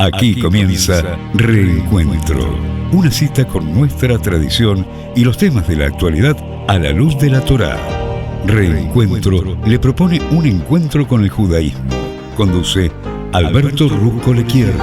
Aquí comienza Reencuentro, una cita con nuestra tradición y los temas de la actualidad a la luz de la Torá. Reencuentro le propone un encuentro con el judaísmo. Conduce Alberto Rusco Lequier.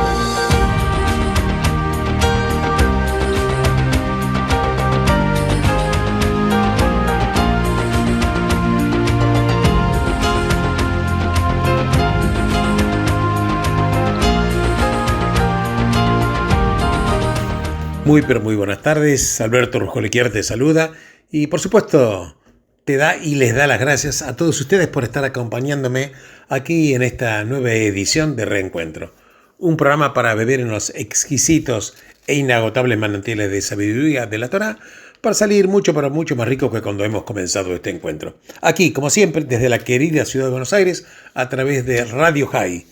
Muy pero muy buenas tardes, Alberto Rusco Lequier te saluda y por supuesto te da y les da las gracias a todos ustedes por estar acompañándome aquí en esta nueva edición de Reencuentro. Un programa para beber en los exquisitos e inagotables manantiales de sabiduría de la Torá para salir mucho pero mucho más rico que cuando hemos comenzado este encuentro. Aquí, como siempre, desde la querida ciudad de Buenos Aires a través de Radio High,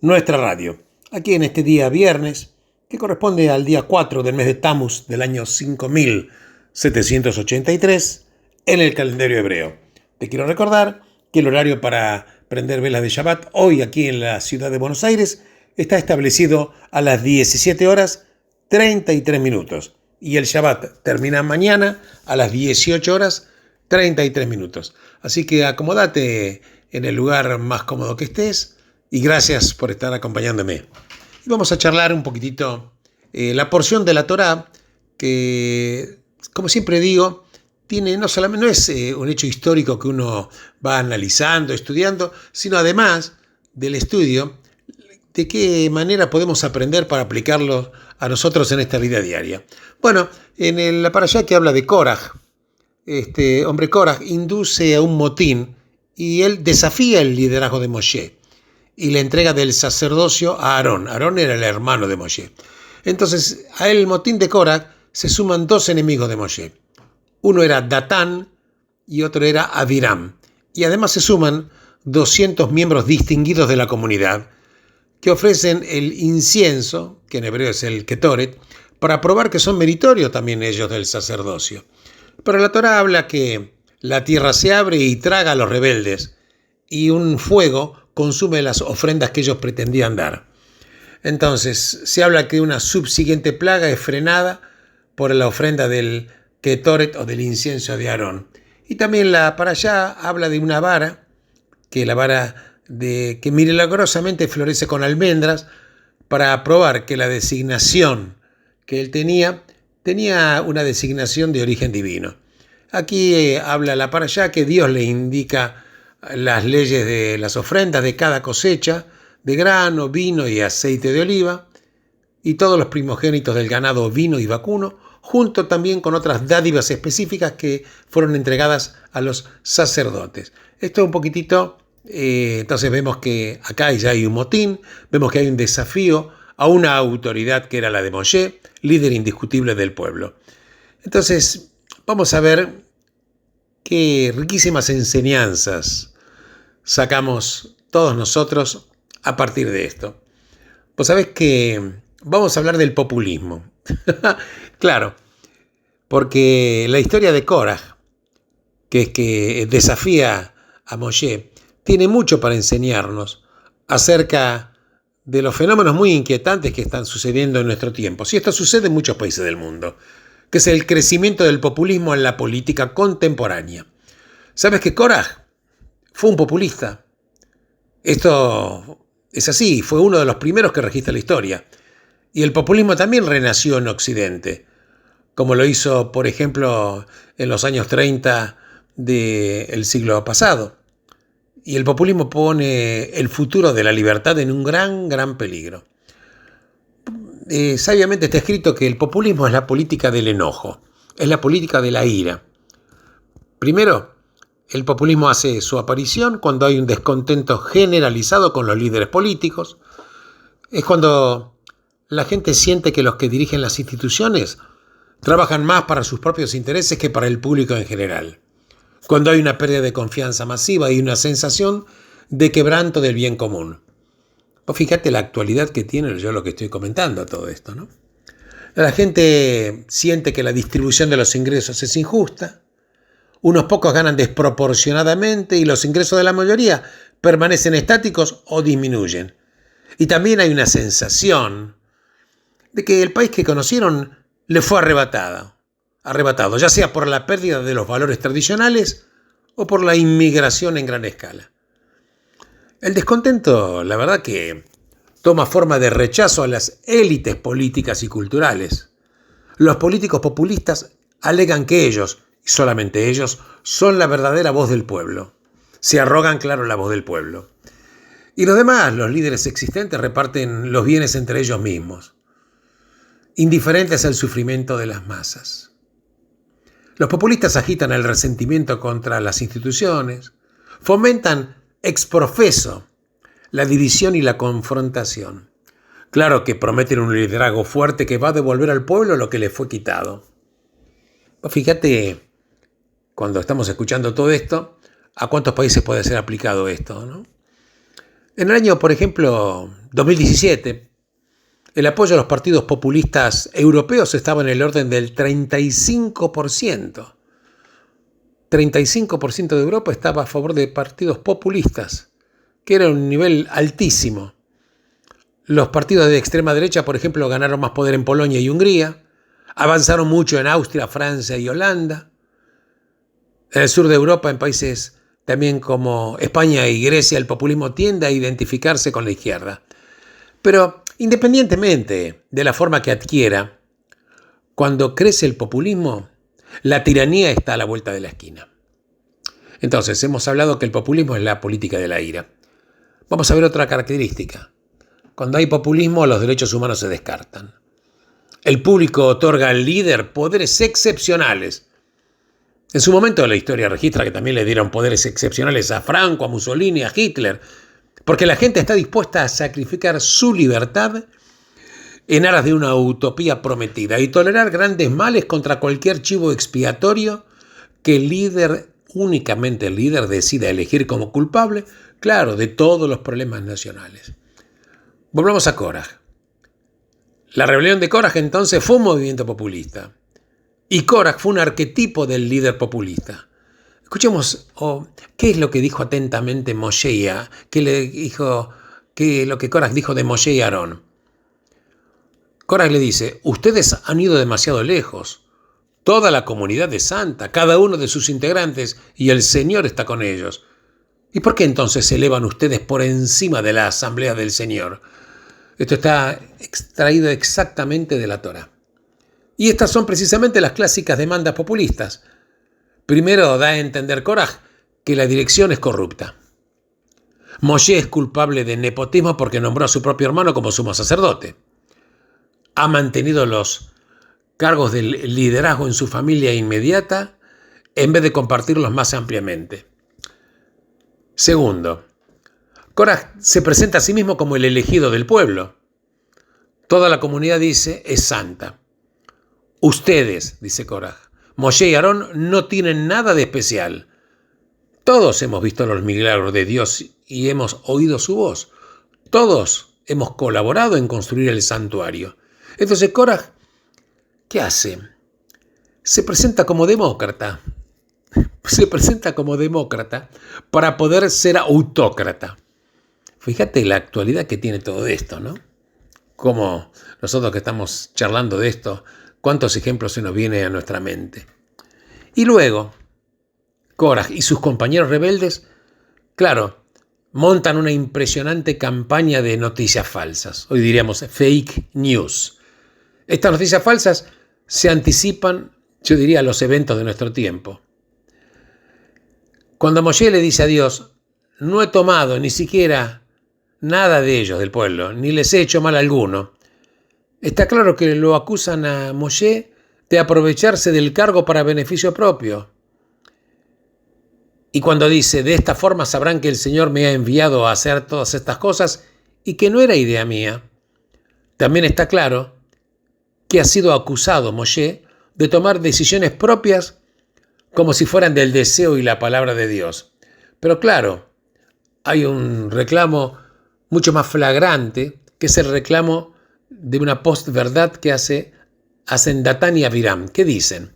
nuestra radio. Aquí en este día viernes, que corresponde al día 4 del mes de Tammuz del año 5783 en el calendario hebreo. Te quiero recordar que el horario para prender velas de Shabbat hoy aquí en la ciudad de Buenos Aires está establecido a las 17 horas 33 minutos y el Shabbat termina mañana a las 18 horas 33 minutos. Así que acomódate en el lugar más cómodo que estés y gracias por estar acompañándome. Y vamos a charlar un poquitito la porción de la Torá que, como siempre digo, no es un hecho histórico que uno va analizando, estudiando, sino además del estudio, de qué manera podemos aprender para aplicarlo a nosotros en esta vida diaria. Bueno, en la parashá que habla de Koraj, este hombre Koraj induce a un motín y él desafía el liderazgo de Moshe y la entrega del sacerdocio a Aarón. Aarón era el hermano de Moshe. Entonces, a el motín de Koraj se suman dos enemigos de Moshe. Uno era Datán y otro era Abiram. Y además se suman 200 miembros distinguidos de la comunidad que ofrecen el incienso, que en hebreo es el ketoret, para probar que son meritorios también ellos del sacerdocio. Pero la Torá habla que la tierra se abre y traga a los rebeldes y un fuego consume las ofrendas que ellos pretendían dar. Entonces, se habla que una subsiguiente plaga es frenada por la ofrenda del ketoret o del incienso de Aarón. Y también la parashá habla de una vara, que la vara que milagrosamente florece con almendras, para probar que la designación que él tenía una designación de origen divino. Aquí habla la parashá que Dios le indica las leyes de las ofrendas de cada cosecha, de grano, vino y aceite de oliva, y todos los primogénitos del ganado ovino y vacuno, junto también con otras dádivas específicas que fueron entregadas a los sacerdotes. Esto un poquitito, entonces vemos que acá ya hay un motín, vemos que hay un desafío a una autoridad que era la de Moshe, líder indiscutible del pueblo. Entonces, vamos a ver qué riquísimas enseñanzas sacamos todos nosotros a partir de esto. Pues sabés que vamos a hablar del populismo. Claro, porque la historia de Koraj, que es que desafía a Moshe, tiene mucho para enseñarnos acerca de los fenómenos muy inquietantes que están sucediendo en nuestro tiempo. Sí, esto sucede en muchos países del mundo, que es el crecimiento del populismo en la política contemporánea. ¿Sabes que Koraj fue un populista? Esto es así, fue uno de los primeros que registra la historia. Y el populismo también renació en Occidente, como lo hizo, por ejemplo, en los años 30 del siglo pasado. Y el populismo pone el futuro de la libertad en un gran peligro. Sabiamente está escrito que el populismo es la política del enojo, es la política de la ira. Primero, el populismo hace su aparición cuando hay un descontento generalizado con los líderes políticos. Es cuando la gente siente que los que dirigen las instituciones trabajan más para sus propios intereses que para el público en general. Cuando hay una pérdida de confianza masiva y una sensación de quebranto del bien común. Pues fíjate la actualidad que tiene yo lo que estoy comentando a todo esto, ¿no? La gente siente que la distribución de los ingresos es injusta. Unos pocos ganan desproporcionadamente y los ingresos de la mayoría permanecen estáticos o disminuyen. Y también hay una sensación de que el país que conocieron le fue arrebatado, ya sea por la pérdida de los valores tradicionales o por la inmigración en gran escala. El descontento, la verdad que toma forma de rechazo a las élites políticas y culturales. Los políticos populistas alegan que ellos, y solamente ellos, son la verdadera voz del pueblo. Se arrogan, claro, la voz del pueblo. Y los demás, los líderes existentes, reparten los bienes entre ellos mismos, indiferentes al sufrimiento de las masas. Los populistas agitan el resentimiento contra las instituciones, fomentan ex profeso la división y la confrontación. Claro que prometen un liderazgo fuerte que va a devolver al pueblo lo que le fue quitado. Fíjate, cuando estamos escuchando todo esto, ¿a cuántos países puede ser aplicado esto, no? En el año, por ejemplo, 2017, el apoyo a los partidos populistas europeos estaba en el orden del 35%. 35% de Europa estaba a favor de partidos populistas, que era un nivel altísimo. Los partidos de extrema derecha, por ejemplo, ganaron más poder en Polonia y Hungría, avanzaron mucho en Austria, Francia y Holanda. En el sur de Europa, en países también como España y Grecia, el populismo tiende a identificarse con la izquierda. Pero independientemente de la forma que adquiera, cuando crece el populismo, la tiranía está a la vuelta de la esquina. Entonces, hemos hablado que el populismo es la política de la ira. Vamos a ver otra característica. Cuando hay populismo, los derechos humanos se descartan. El público otorga al líder poderes excepcionales. En su momento la historia registra que también le dieron poderes excepcionales a Franco, a Mussolini, a Hitler, porque la gente está dispuesta a sacrificar su libertad en aras de una utopía prometida y tolerar grandes males contra cualquier chivo expiatorio que únicamente el líder decida elegir como culpable, claro, de todos los problemas nacionales. Volvamos a Korach. La rebelión de Korach entonces fue un movimiento populista. Y Korach fue un arquetipo del líder populista. Escuchemos qué es lo que dijo atentamente Moshe, lo que Korach dijo de Moshe y Aarón. Korach le dice: ustedes han ido demasiado lejos. Toda la comunidad es santa, cada uno de sus integrantes, y el Señor está con ellos. ¿Y por qué entonces se elevan ustedes por encima de la asamblea del Señor? Esto está extraído exactamente de la Torá. Y estas son precisamente las clásicas demandas populistas. Primero da a entender Korach que la dirección es corrupta. Moshe es culpable de nepotismo porque nombró a su propio hermano como sumo sacerdote. Ha mantenido los cargos de liderazgo en su familia inmediata en vez de compartirlos más ampliamente. Segundo, Korach se presenta a sí mismo como el elegido del pueblo. Toda la comunidad dice es santa. Ustedes, dice Korach, Moshe y Aarón no tienen nada de especial. Todos hemos visto los milagros de Dios y hemos oído su voz. Todos hemos colaborado en construir el santuario. Entonces Korach, ¿qué hace? Se presenta como demócrata. Se presenta como demócrata para poder ser autócrata. Fíjate la actualidad que tiene todo esto, ¿no? Como nosotros que estamos charlando de esto, cuántos ejemplos se nos vienen a nuestra mente. Y luego, Korach y sus compañeros rebeldes, claro, montan una impresionante campaña de noticias falsas. Hoy diríamos fake news. Estas noticias falsas se anticipan, yo diría, a los eventos de nuestro tiempo. Cuando Moshe le dice a Dios: no he tomado ni siquiera nada de ellos, del pueblo, ni les he hecho mal alguno, está claro que lo acusan a Moshe de aprovecharse del cargo para beneficio propio. Y cuando dice: de esta forma sabrán que el Señor me ha enviado a hacer todas estas cosas y que no era idea mía, también está claro que ha sido acusado Moshe de tomar decisiones propias como si fueran del deseo y la palabra de Dios. Pero claro, hay un reclamo mucho más flagrante, que es el reclamo de una postverdad que hacen Datán y Abiram. ¿Qué dicen?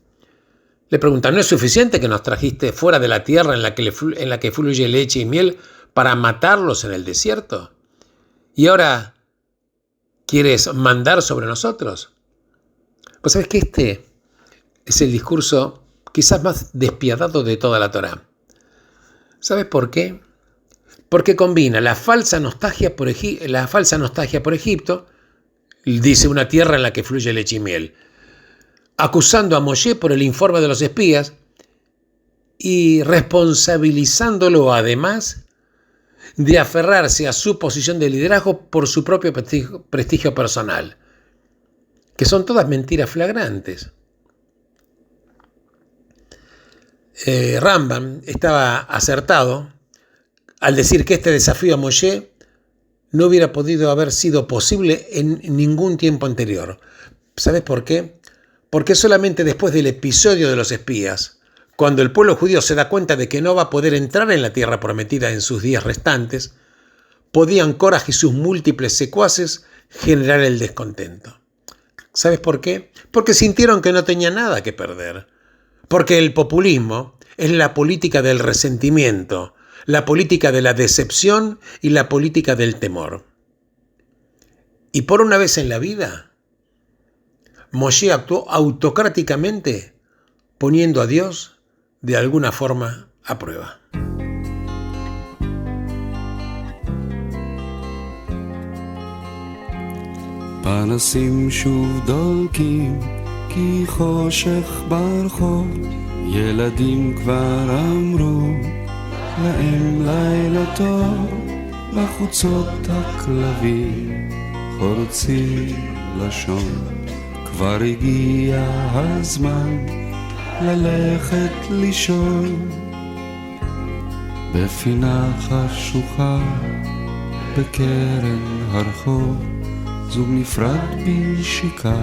Le preguntan: ¿no es suficiente que nos trajiste fuera de la tierra en la que fluye leche y miel para matarlos en el desierto? Y ahora ¿Quieres mandar sobre nosotros? Pues sabes que este es el discurso quizás más despiadado de toda la Torá. ¿Sabes por qué? Porque combina la falsa nostalgia por Egipto, dice una tierra en la que fluye leche y miel, acusando a Moshe por el informe de los espías y responsabilizándolo además de aferrarse a su posición de liderazgo por su propio prestigio personal, que son todas mentiras flagrantes. Rambam estaba acertado al decir que este desafío a Moshe no hubiera podido haber sido posible en ningún tiempo anterior. ¿Sabes por qué? Porque solamente después del episodio de los espías, cuando el pueblo judío se da cuenta de que no va a poder entrar en la tierra prometida en sus días restantes, podían Koraj y sus múltiples secuaces generar el descontento. ¿Sabes por qué? Porque sintieron que no tenían nada que perder. Porque el populismo es la política del resentimiento, la política de la decepción y la política del temor. Y por una vez en la vida, Moshe actuó autocráticamente, poniendo a Dios de alguna forma a prueba. פנסים שוב דולקים כי חושך ברחוב ילדים כבר אמרו להם לילה טוב בחוצות הכלבים חורצי לשון כבר הגיע הזמן ללכת לישון בפינה חשוכה בקרן הרחוב זוג נפרד בנשיקה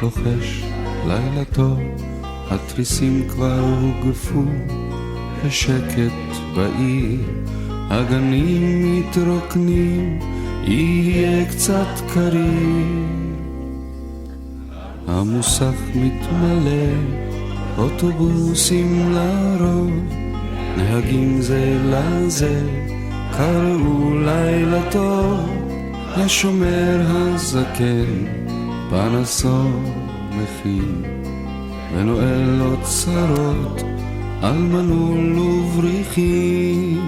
לוחש לילה טוב התריסים כבר הוגפו בשקט בעיר הגנים מתרוקנים יהיה קצת קריר המוסך מתמלא אוטובוסים לרוב נהגים זה לזה קראו לילה טוב השומר הזקן פנסו מכין ונועל אוצרות על מנעול ובריחים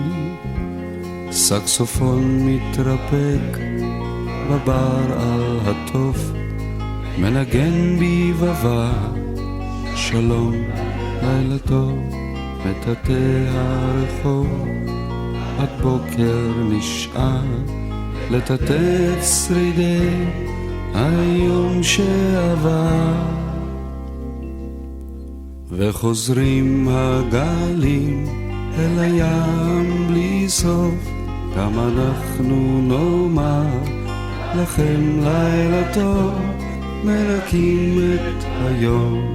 סקסופון מתרפק בבר על התוף מנגן ביבבה שלום לילה טוב מטאטא הרחוב עד בוקר נשאר לטאטא את שרידי היום שעבר וחוזרים הגלים אל הים בלי סוף גם אנחנו נאמר לכם לילה טוב מלקים את היום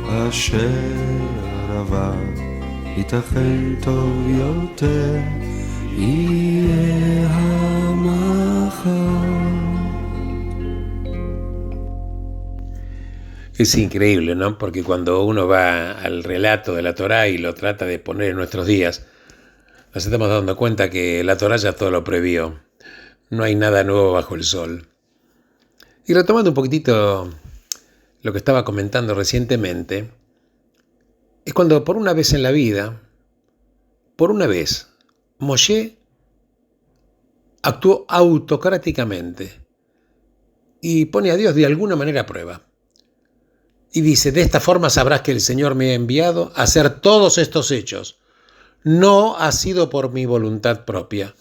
אשר עבר ייתכן טוב יותר יהיה המחר. Es increíble, ¿no? Porque cuando uno va al relato de la Torá y lo trata de poner en nuestros días, nos estamos dando cuenta que la Torá ya todo lo previó. No hay nada nuevo bajo el sol. Y retomando un poquitito lo que estaba comentando recientemente, es cuando por una vez en la vida, Moshe actuó autocráticamente y pone a Dios de alguna manera a prueba. Y dice, de esta forma sabrás que el Señor me ha enviado a hacer todos estos hechos. No ha sido por mi voluntad propia.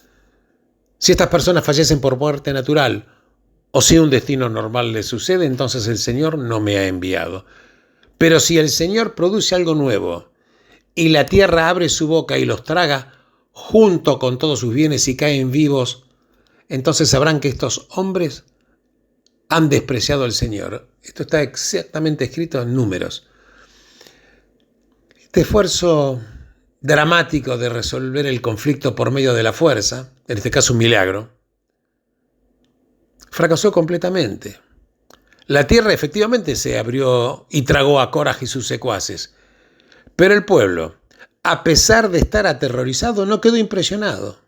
Si estas personas fallecen por muerte natural, o si un destino normal les sucede, entonces el Señor no me ha enviado. Pero si el Señor produce algo nuevo, y la tierra abre su boca y los traga, junto con todos sus bienes y caen vivos, entonces sabrán que estos hombres han despreciado al Señor. Esto está exactamente escrito en Números. Este esfuerzo dramático de resolver el conflicto por medio de la fuerza, en este caso un milagro, fracasó completamente. La tierra efectivamente se abrió y tragó a Koraj y sus secuaces, pero el pueblo, a pesar de estar aterrorizado, no quedó impresionado.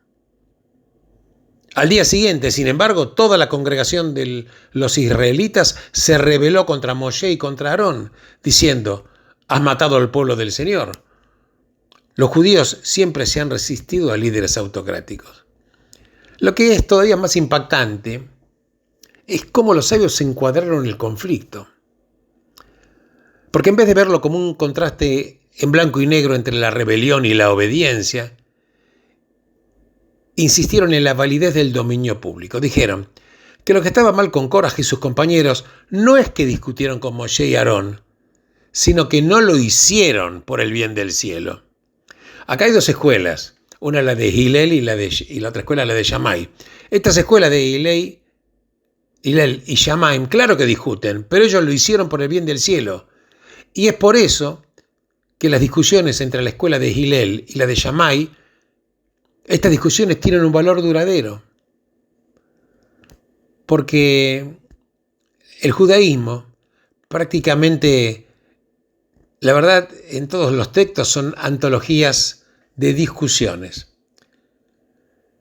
Al día siguiente, sin embargo, toda la congregación de los israelitas se rebeló contra Moshe y contra Aarón, diciendo: has matado al pueblo del Señor. Los judíos siempre se han resistido a líderes autocráticos. Lo que es todavía más impactante es cómo los sabios se encuadraron en el conflicto. Porque en vez de verlo como un contraste en blanco y negro entre la rebelión y la obediencia, insistieron en la validez del dominio público. Dijeron que lo que estaba mal con Koraj y sus compañeros no es que discutieron con Moshe y Aarón, sino que no lo hicieron por el bien del cielo. Acá hay dos escuelas, una la de Hillel y la otra escuela la de Shammai. Estas escuelas de Hillel y Shammai, claro que discuten, pero ellos lo hicieron por el bien del cielo. Y es por eso que las discusiones entre la escuela de Hillel y la de Shammai, estas discusiones tienen un valor duradero. Porque el judaísmo prácticamente, la verdad, en todos los textos son antologías de discusiones.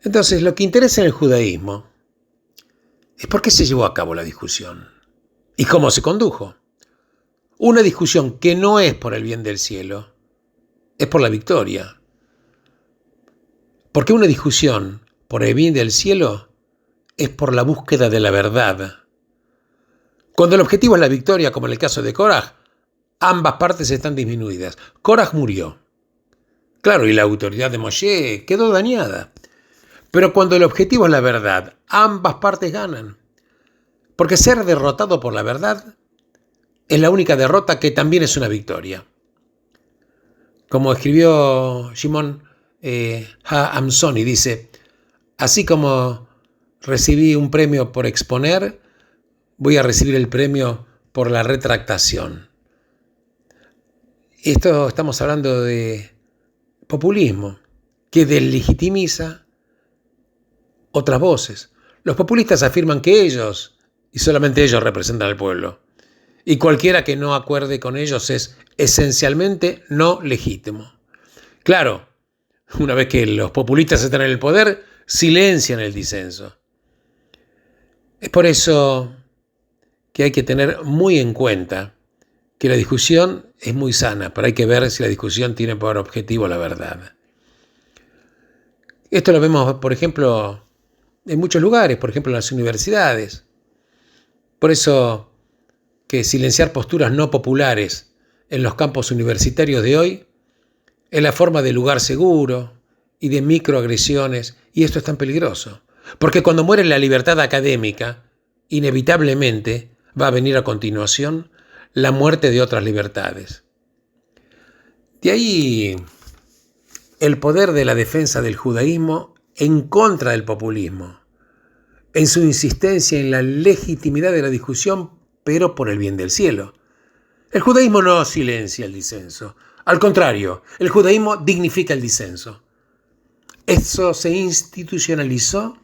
Entonces, lo que interesa en el judaísmo es por qué se llevó a cabo la discusión y cómo se condujo. Una discusión que no es por el bien del cielo, es por la victoria. Porque una discusión por el bien del cielo es por la búsqueda de la verdad. Cuando el objetivo es la victoria, como en el caso de Koraj, ambas partes están disminuidas. Koraj murió. Claro, y la autoridad de Moshe quedó dañada. Pero cuando el objetivo es la verdad, ambas partes ganan. Porque ser derrotado por la verdad es la única derrota que también es una victoria. Como escribió Shimon Ha-Amsoni, dice: así como recibí un premio por exponer, voy a recibir el premio por la retractación. Esto estamos hablando de populismo, que deslegitimiza otras voces. Los populistas afirman que ellos, y solamente ellos, representan al pueblo. Y cualquiera que no acuerde con ellos es esencialmente no legítimo. Claro, una vez que los populistas están en el poder, silencian el disenso. Es por eso que hay que tener muy en cuenta que la discusión es muy sana, pero hay que ver si la discusión tiene por objetivo la verdad. Esto lo vemos, por ejemplo, en muchos lugares, por ejemplo en las universidades. Por eso que silenciar posturas no populares en los campos universitarios de hoy es la forma de lugar seguro y de microagresiones, y esto es tan peligroso. Porque cuando muere la libertad académica, inevitablemente va a venir a continuación la muerte de otras libertades. De ahí el poder de la defensa del judaísmo en contra del populismo, en su insistencia en la legitimidad de la discusión, pero por el bien del cielo. El judaísmo no silencia el disenso. Al contrario, el judaísmo dignifica el disenso. Eso se institucionalizó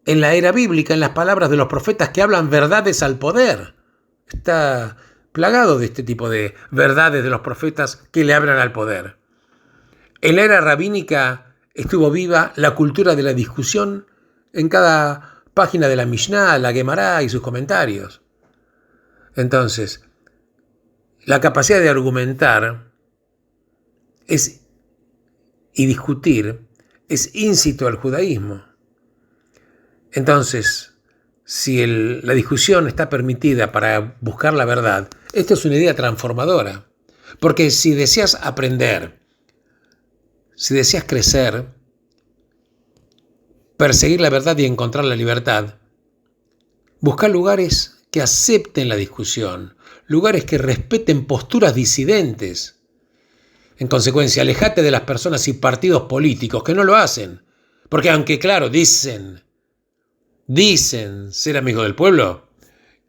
en la era bíblica, en las palabras de los profetas que hablan verdades al poder. Está plagado de este tipo de verdades de los profetas que le hablan al poder. En la era rabínica estuvo viva la cultura de la discusión en cada página de la Mishnah, la Gemara y sus comentarios. Entonces, la capacidad de argumentar y discutir es íncito al judaísmo. Entonces, si la discusión está permitida para buscar la verdad, esto es una idea transformadora. Porque si deseas aprender, si deseas crecer, perseguir la verdad y encontrar la libertad, busca lugares que acepten la discusión, lugares que respeten posturas disidentes. En consecuencia, alejate de las personas y partidos políticos que no lo hacen. Porque aunque, claro, dicen ser amigos del pueblo,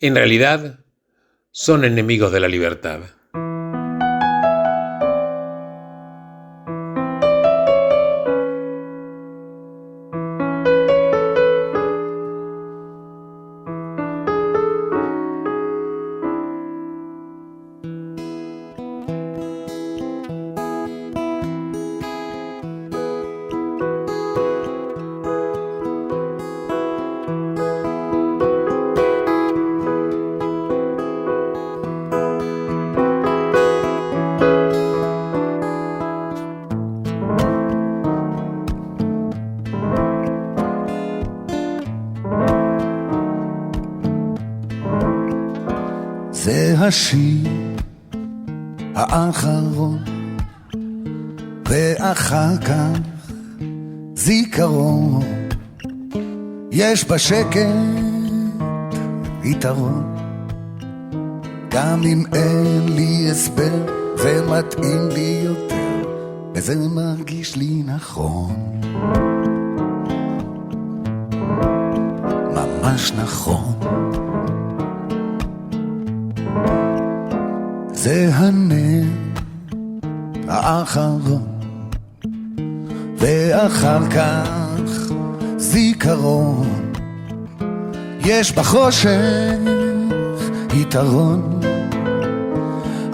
en realidad son enemigos de la libertad. זה השיר האחרון, ואחר כך זיכרון. יש בשקט יתרון, גם אם אין לי הסבר, זה מתאים לי יותר, וזה מרגיש לי נכון, ממש נכון. זה הנר האחרון, ואחר כך זיכרון. יש בחושך יתרון,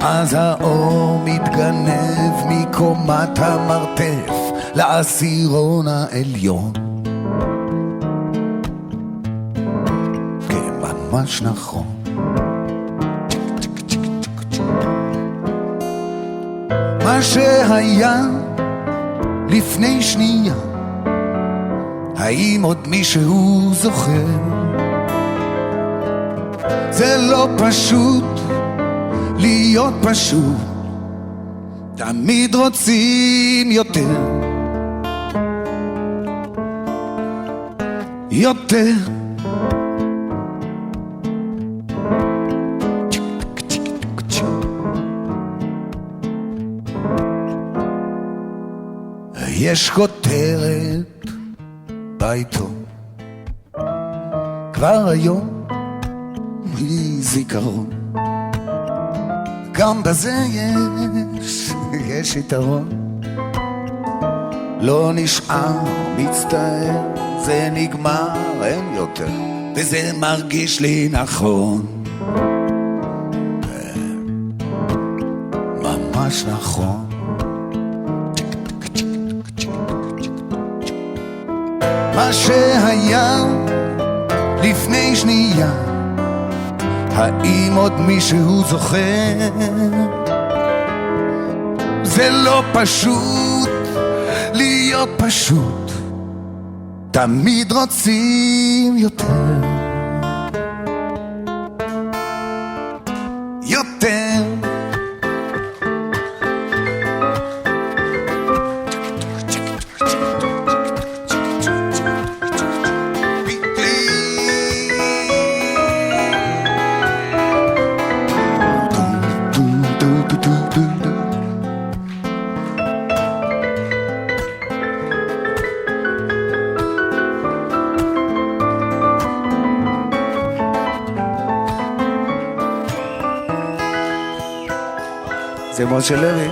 אז האור מתגנב מקומת המרתף לעשירון העליון. כן, ממש נכון. מה שהיה לפני שנייה, האם עוד מישהו זוכר? זה לא פשוט להיות פשוט, תמיד רוצים יותר, יותר. יש כותרת בעיתון, כבר היום היא זיכרון, גם בזה יש יתרון. לא נשאר מצטער, זה נגמר, אין יותר, וזה מרגיש לי נכון, ממש נכון. מה שהיה לפני שנייה, האם עוד מישהו זוכר? זה לא פשוט להיות פשוט, תמיד רוצים יותר, יותר. זה משה לוי.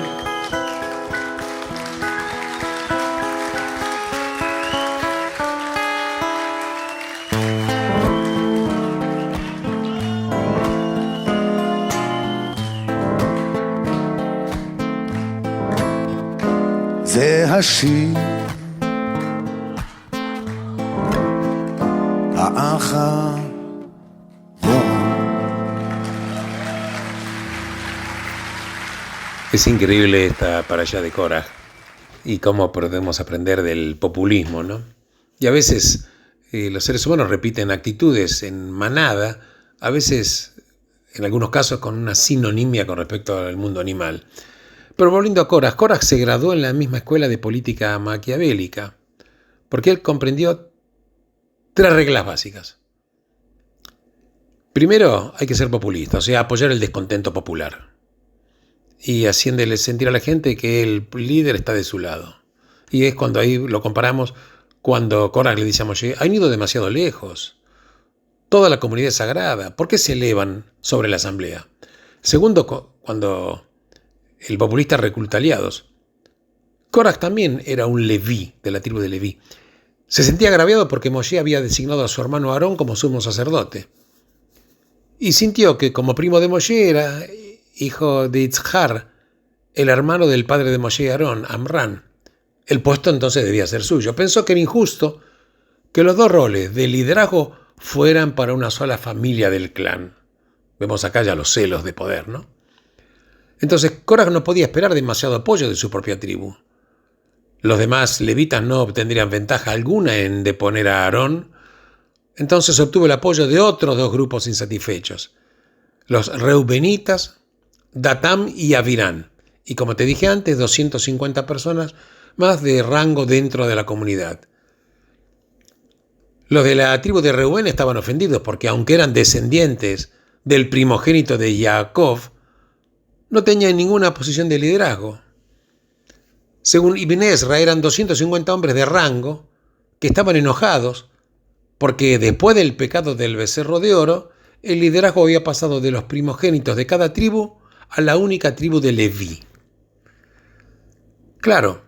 זה השיר האחרון. Es increíble esta parashá de Korah y cómo podemos aprender del populismo, ¿no? Y a veces los seres humanos repiten actitudes en manada, a veces, en algunos casos, con una sinonimia con respecto al mundo animal. Pero volviendo a Korah, Korah se graduó en la misma escuela de política maquiavélica, porque él comprendió 3 reglas básicas. Primero, hay que ser populista, o sea, apoyar el descontento popular y haciéndole sentir a la gente que el líder está de su lado. Y es cuando ahí lo comparamos, cuando Korah le dice a Moshe: han ido demasiado lejos, toda la comunidad es sagrada, ¿por qué se elevan sobre la asamblea? Segundo, cuando el populista recluta aliados. Korah también era un leví, de la tribu de Leví. Se sentía agraviado porque Moshe había designado a su hermano Aarón como sumo sacerdote. Y sintió que como primo de Moshe era hijo de Itzhar, el hermano del padre de Moshe y Aarón, Amram. El puesto entonces debía ser suyo. Pensó que era injusto que los 2 roles de liderazgo fueran para una sola familia del clan. Vemos acá ya los celos de poder, ¿no? Entonces Korah no podía esperar demasiado apoyo de su propia tribu. Los demás levitas no obtendrían ventaja alguna en deponer a Aarón. Entonces obtuvo el apoyo de otros 2 grupos insatisfechos. los reubenitas, Datam y Avirán. Y como te dije antes, 250 personas más de rango dentro de la comunidad. Los de la tribu de Reubén estaban ofendidos porque aunque eran descendientes del primogénito de Jacob, no tenían ninguna posición de liderazgo. Según Ibn Ezra, eran 250 hombres de rango que estaban enojados porque después del pecado del becerro de oro, el liderazgo había pasado de los primogénitos de cada tribu a la única tribu de Leví. Claro,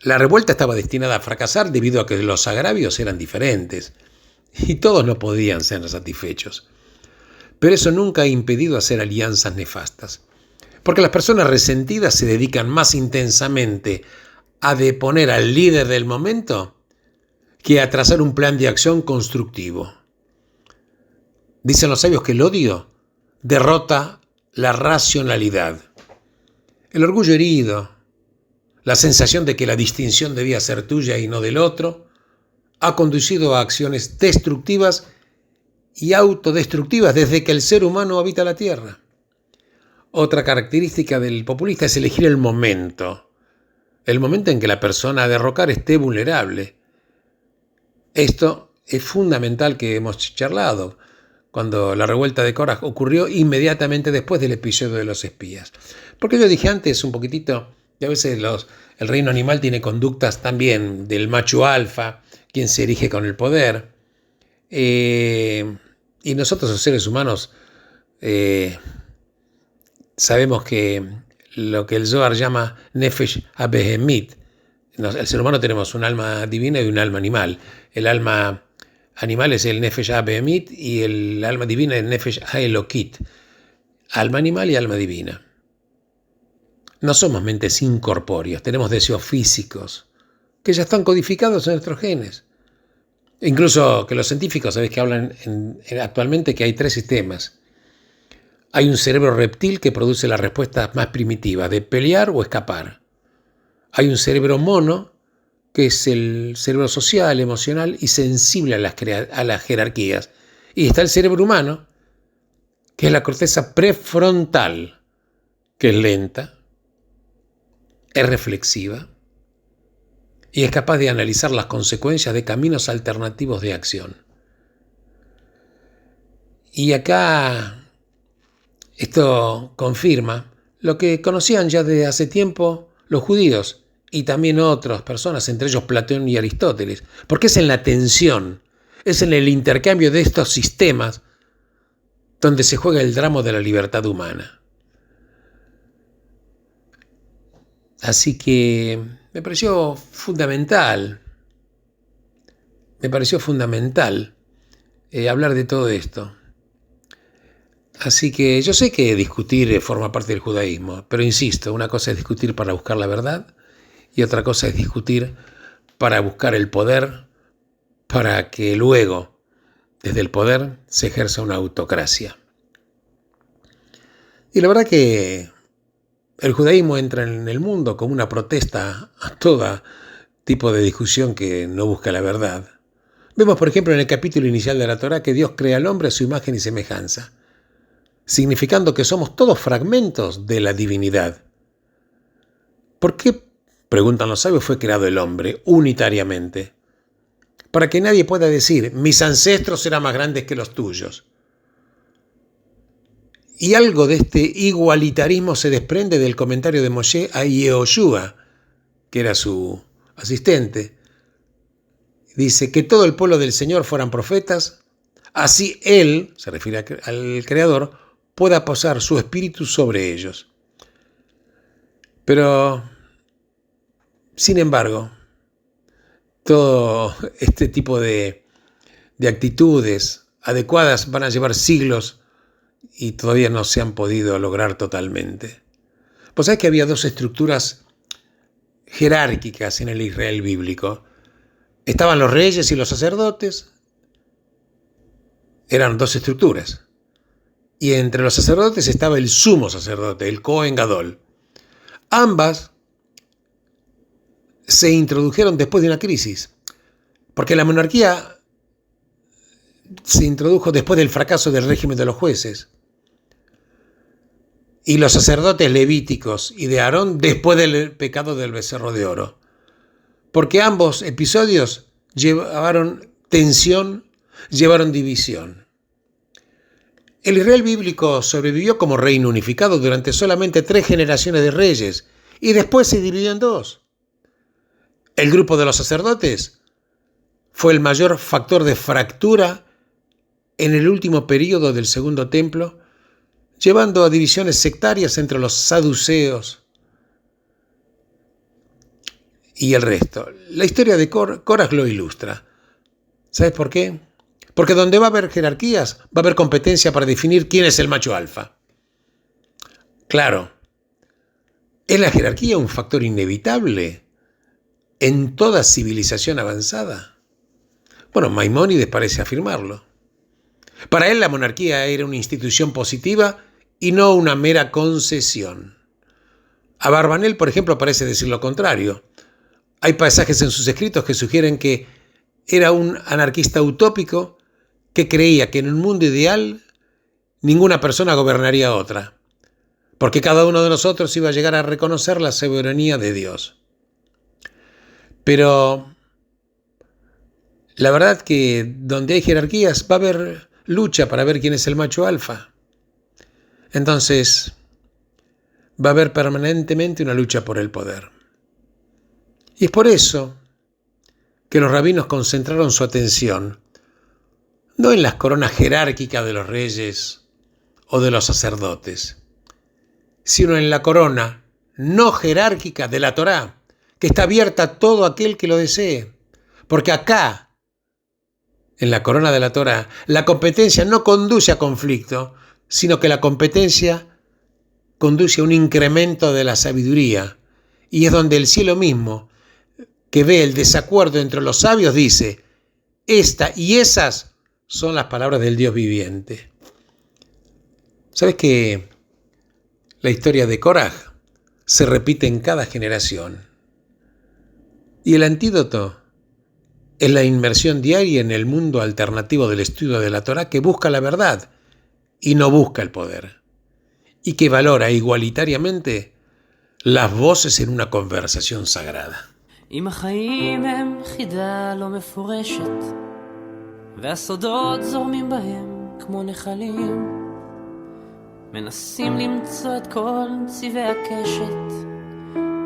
la revuelta estaba destinada a fracasar debido a que los agravios eran diferentes y todos no podían ser satisfechos. Pero eso nunca ha impedido hacer alianzas nefastas, porque las personas resentidas se dedican más intensamente a deponer al líder del momento que a trazar un plan de acción constructivo. Dicen los sabios que el odio derrota la racionalidad. El orgullo herido, la sensación de que la distinción debía ser tuya y no del otro, ha conducido a acciones destructivas y autodestructivas desde que el ser humano habita la tierra. Otra característica del populista es elegir el momento en que la persona a derrocar esté vulnerable. Esto es fundamental que hemos charlado cuando la revuelta de Korah ocurrió inmediatamente después del episodio de los espías. Porque yo dije antes un poquitito, y a veces el reino animal tiene conductas también del macho alfa, quien se erige con el poder. Y nosotros los seres humanos sabemos que lo que el Zohar llama Nefesh HaBehemit, el ser humano tenemos un alma divina y un alma animal. El alma animal es el Nefesh HaBehemit y el alma divina es el Nefesh HaElokit. Alma animal y alma divina. No somos mentes incorpóreas, tenemos deseos físicos que ya están codificados en nuestros genes. Incluso que los científicos, sabéis que hablan actualmente que hay 3 sistemas. Hay un cerebro reptil que produce la respuesta más primitiva de pelear o escapar. Hay un cerebro mono, que es el cerebro social, emocional y sensible a las jerarquías. Y está el cerebro humano, que es la corteza prefrontal, que es lenta, es reflexiva y es capaz de analizar las consecuencias de caminos alternativos de acción. Y acá esto confirma lo que conocían ya desde hace tiempo los judíos y también otras personas, entre ellos Platón y Aristóteles, porque es en la tensión, es en el intercambio de estos sistemas donde se juega el drama de la libertad humana. Así que me pareció fundamental hablar de todo esto. Así que yo sé que discutir forma parte del judaísmo, pero insisto, una cosa es discutir para buscar la verdad y otra cosa es discutir para buscar el poder, para que luego, desde el poder, se ejerza una autocracia. Y la verdad que el judaísmo entra en el mundo como una protesta a todo tipo de discusión que no busca la verdad. Vemos, por ejemplo, en el capítulo inicial de la Torá que Dios crea al hombre a su imagen y semejanza, significando que somos todos fragmentos de la divinidad. ¿Por qué, preguntan los sabios, fue creado el hombre unitariamente? Para que nadie pueda decir, mis ancestros eran más grandes que los tuyos. Y algo de este igualitarismo se desprende del comentario de Moshe a Yehoshua, que era su asistente. Dice que todo el pueblo del Señor fueran profetas, así Él, se refiere al Creador, pueda posar su espíritu sobre ellos. Pero, sin embargo, todo este tipo de actitudes adecuadas van a llevar siglos y todavía no se han podido lograr totalmente. Pues sabés que había 2 estructuras jerárquicas en el Israel bíblico. Estaban los reyes y los sacerdotes. Eran 2 estructuras. Y entre los sacerdotes estaba el sumo sacerdote, el Cohen Gadol. Ambas se introdujeron después de una crisis, porque la monarquía se introdujo después del fracaso del régimen de los jueces. y los sacerdotes levíticos y de Aarón después del pecado del becerro de oro. Porque ambos episodios llevaron tensión, llevaron división. El Israel bíblico sobrevivió como reino unificado durante solamente 3 generaciones de reyes y después se dividió en 2. El grupo de los sacerdotes fue el mayor factor de fractura en el último período del Segundo Templo, llevando a divisiones sectarias entre los saduceos y el resto. La historia de Korah lo ilustra. ¿Sabes por qué? Porque donde va a haber jerarquías, va a haber competencia para definir quién es el macho alfa. Claro, ¿es la jerarquía un factor inevitable en toda civilización avanzada? Bueno, Maimónides parece afirmarlo. Para él la monarquía era una institución positiva y no una mera concesión. Abarbanel, por ejemplo, parece decir lo contrario. Hay pasajes en sus escritos que sugieren que era un anarquista utópico que creía que en un mundo ideal ninguna persona gobernaría a otra, porque cada uno de nosotros iba a llegar a reconocer la soberanía de Dios. Pero la verdad que donde hay jerarquías va a haber lucha para ver quién es el macho alfa. Entonces va a haber permanentemente una lucha por el poder. Y es por eso que los rabinos concentraron su atención no en las coronas jerárquicas de los reyes o de los sacerdotes, sino en la corona no jerárquica de la Torá, que está abierta a todo aquel que lo desee. Porque acá, en la corona de la Torá, la competencia no conduce a conflicto, sino que la competencia conduce a un incremento de la sabiduría. Y es donde el cielo mismo, que ve el desacuerdo entre los sabios, dice: esta y esas son las palabras del Dios viviente. ¿Sabes que la historia de Korah se repite en cada generación? Y el antídoto es la inmersión diaria en el mundo alternativo del estudio de la Torá, que busca la verdad y no busca el poder, y que valora igualitariamente las voces en una conversación sagrada. אם החיים הם חידה לא מפורשת והסודות זורמים בהם כמו נחלים, מנסים למצוא את כל צבעי הקשת,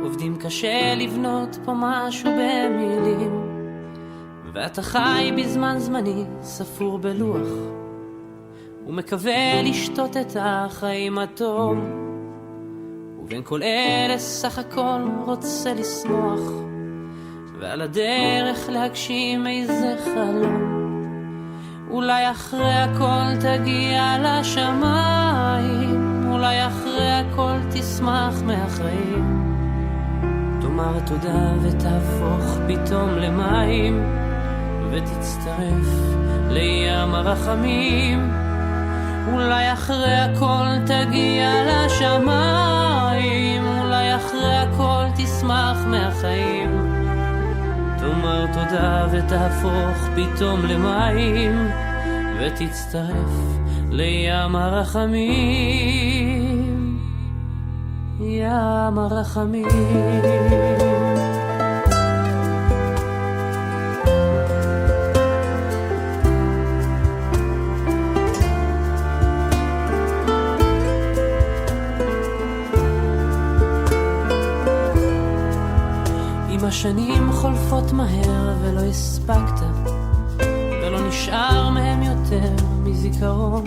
עובדים קשה לבנות פה משהו במילים, ואתה חי בזמן זמני ספור בלוח ומקווה לשתות את החיים הטוב, ובין כל אלה סך הכל רוצה לשמוח ועל הדרך להגשים איזה חלום. אולי אחרי הכל תגיע לשמיים, אולי אחרי הכל תשמח מהחיים, תאמר תודה ותהפוך פתאום למים ותצטרף לים הרחמים. אולי אחרי הכל תגיע לשמיים, אולי אחרי הכל תשמח מהחיים, תאמר תודה ותהפוך פתאום למים ותצטרף לים הרחמים, ים הרחמים. השנים חולפות מהר ולא הספקת, ולא נשאר מהם יותר מזיכרון.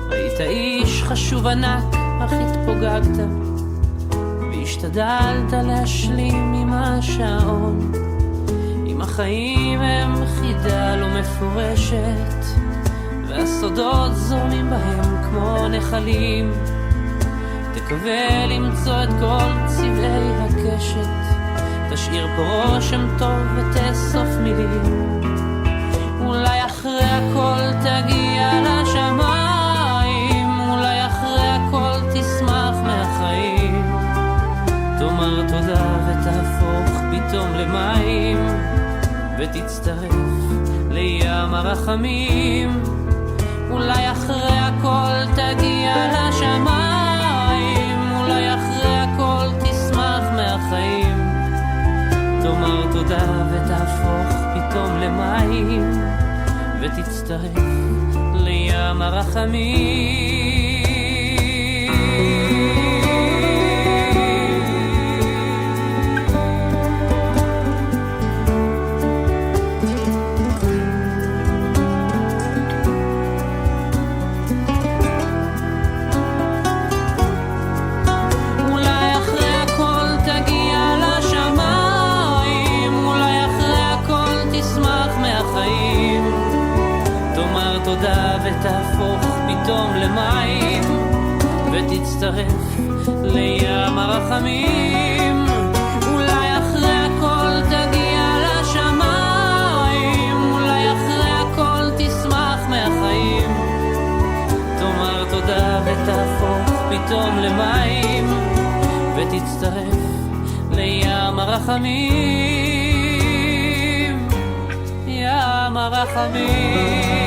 היית איש חשוב ענק, אך התפוגגת, והשתדלת להשלים עם השעון. אם החיים הם חידה לא מפורשת, והסודות זורמים בהם כמו נחלים, תקווה למצוא את כל צבעי הקשת, תשאיר פה רושם טוב ותאסוף מילים. אולי אחרי הכל תגיע לשמיים, אולי אחרי הכל תשמח מהחיים, תאמר תודה ותהפוך פתאום למים ותצטרף לים הרחמים. אולי אחרי הכל תגיע לשמיים, למים ותצטרף לים הרחמים. תודה ותהפוך פתאום למים ותצטרף לים הרחמים. אולי אחרי הכל תגיע לשמיים, אולי אחרי הכל תשמח מהחיים. תאמר תודה ותהפוך פתאום למים ותצטרף לים הרחמים, ים הרחמים.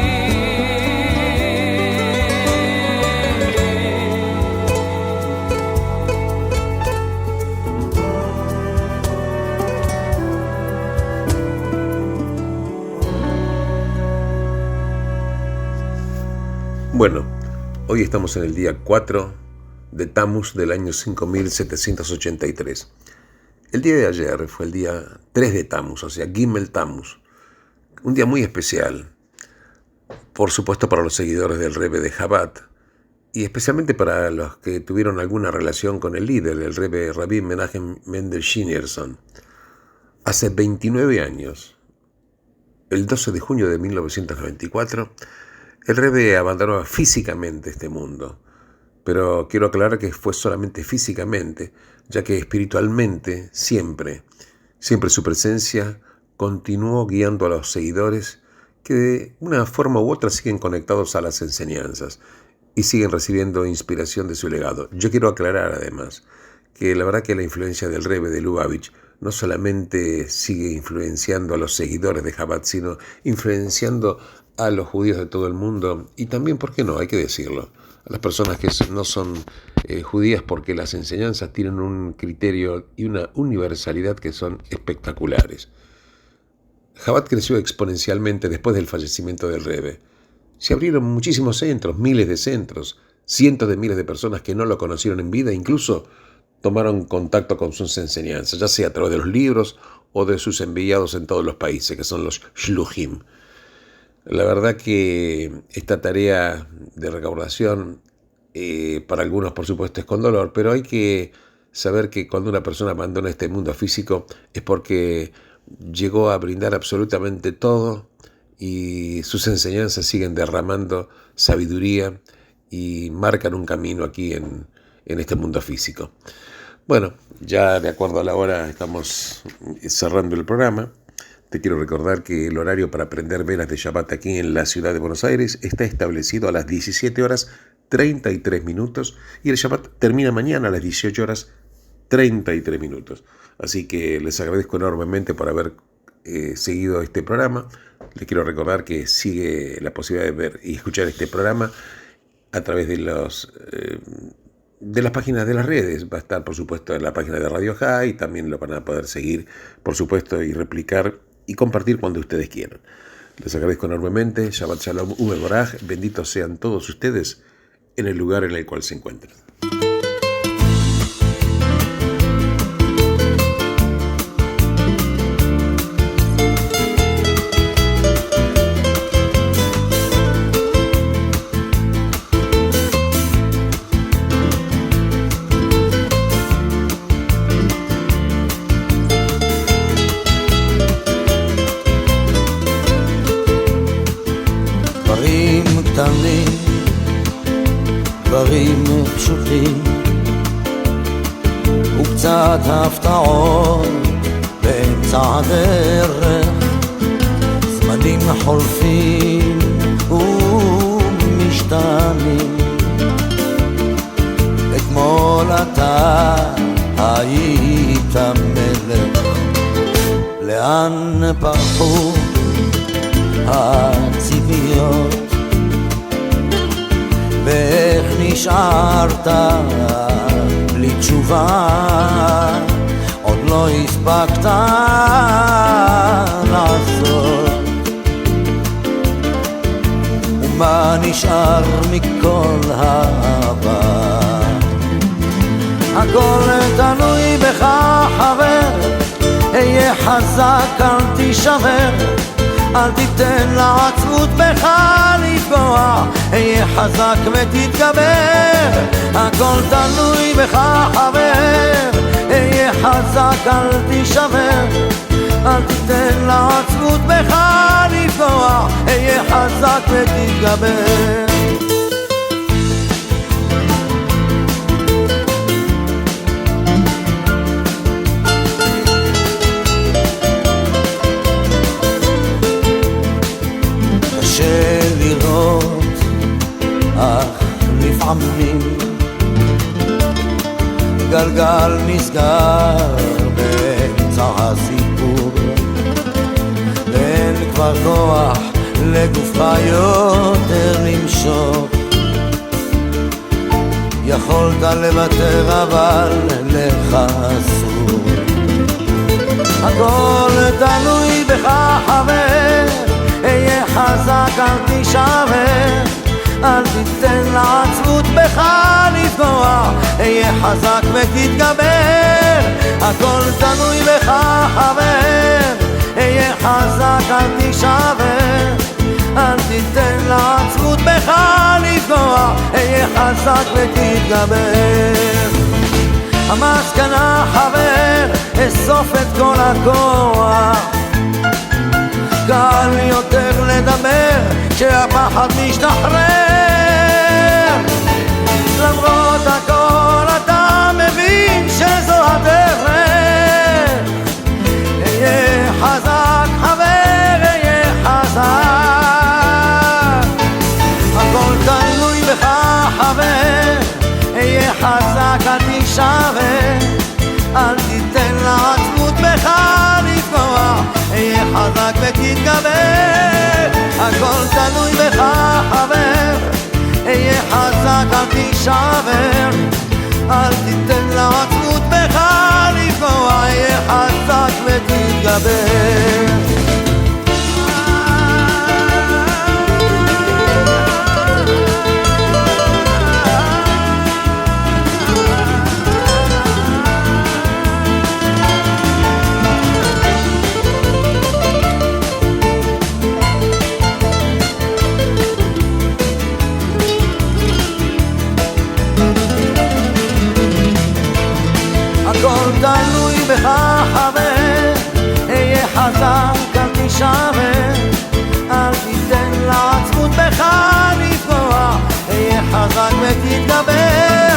Bueno, hoy estamos en el día 4 de Tammuz del año 5783. El día de ayer fue el día 3 de Tammuz, o sea, Gimel Tammuz. Un día muy especial, por supuesto para los seguidores del Rebbe de Chabad, y especialmente para los que tuvieron alguna relación con el líder, el Rebbe Rabbi Menachem Mendel Schneerson. Hace 29 años, el 12 de junio de 1994, el Rebbe abandonó físicamente este mundo, pero quiero aclarar que fue solamente físicamente, ya que espiritualmente siempre su presencia continuó guiando a los seguidores que de una forma u otra siguen conectados a las enseñanzas y siguen recibiendo inspiración de su legado. Yo quiero aclarar además que la verdad que la influencia del Rebbe de Lubavitch no solamente sigue influenciando a los seguidores de Chabad, sino influenciando a los judíos de todo el mundo y también, ¿por qué no?, hay que decirlo, a las personas que no son judías, porque las enseñanzas tienen un criterio y una universalidad que son espectaculares. Chabad creció exponencialmente después del fallecimiento del Rebbe. Se abrieron muchísimos centros, miles de centros, cientos de miles de personas que no lo conocieron en vida, incluso tomaron contacto con sus enseñanzas, ya sea a través de los libros o de sus enviados en todos los países, que son los shluchim. La verdad que esta tarea de recaudación, para algunos por supuesto es con dolor, pero hay que saber que cuando una persona abandona este mundo físico es porque llegó a brindar absolutamente todo y sus enseñanzas siguen derramando sabiduría y marcan un camino aquí en este mundo físico. Bueno, ya de acuerdo a la hora estamos cerrando el programa. Te quiero recordar que el horario para prender velas de Shabbat aquí en la ciudad de Buenos Aires está establecido a las 17 horas 33 minutos y el Shabbat termina mañana a las 18 horas 33 minutos. Así que les agradezco enormemente por haber seguido este programa. Les quiero recordar que sigue la posibilidad de ver y escuchar este programa a través de las páginas de las redes. Va a estar, por supuesto, en la página de Radio High y también lo van a poder seguir, por supuesto, y replicar y compartir cuando ustedes quieran. Les agradezco enormemente. Shabbat Shalom Umeboraj. Benditos sean todos ustedes en el lugar en el cual se encuentran. דברים פשוטים וקצת הפתעות באמצע הדרך, זמנים חולפים ומשתנים. אתמול אתה היית מלך, לאן פרחו הציפיות ואיך נשארת בלי תשובה, עוד לא הספקת לעשות מה נשאר מכל העבר? הכל תלוי בך חבר, היה חזק אל תישבר, אל תיתן לעצמות בך לפגוע, היה חזק ותתגבר. הכל תלוי בך חבר, היה חזק אל תישבר, אל תיתן לעצמות בך לפגוע, היה חזק ותתגבר. קשה לראות, אך לפעמים גלגל נסגר באמצע הסיפור, ואין כבר כוח לגופך יותר למשוך. יכולת לוותר אבל לך אסור. הכל תלוי בך חבר, היה חזק אל תישבר, אל תיתן לעצמות בך לפגוע, היה חזק ותתגבר. הכל תלוי בך חבר, היה חזק אל תישבר, אל תיתן לעצמות בך לפגוע, היה חזק ותתגבר. המסקנה חבר, אסוף את כל הכוח, קל יותר לדבר כשהפחד משתחרר. למרות הכל אתה מבין שזו הדרך, היה חזק חבר, היה חזק. הכל תלוי בך חבר, היה חזק אל תישבר, אל תיתן לעצמות בך לפגוע, היה חזק ותתגבר. הכל תלוי בך חבר, היה חזק אל תישבר, אל תיתן לעצמות בך לפגוע, היה חזק ותתגבר. הכל תלוי בך חבר, היה חזק אל תישבר, אל תיתן לעצמות בך לפגוע, היה חזק ותתגבר.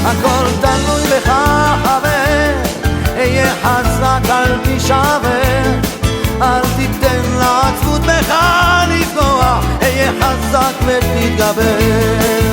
הכל תלוי בך חבר, היה חזק אל תישבר, אל תיתן לעצמות בך לפגוע, היה חזק ותתגבר.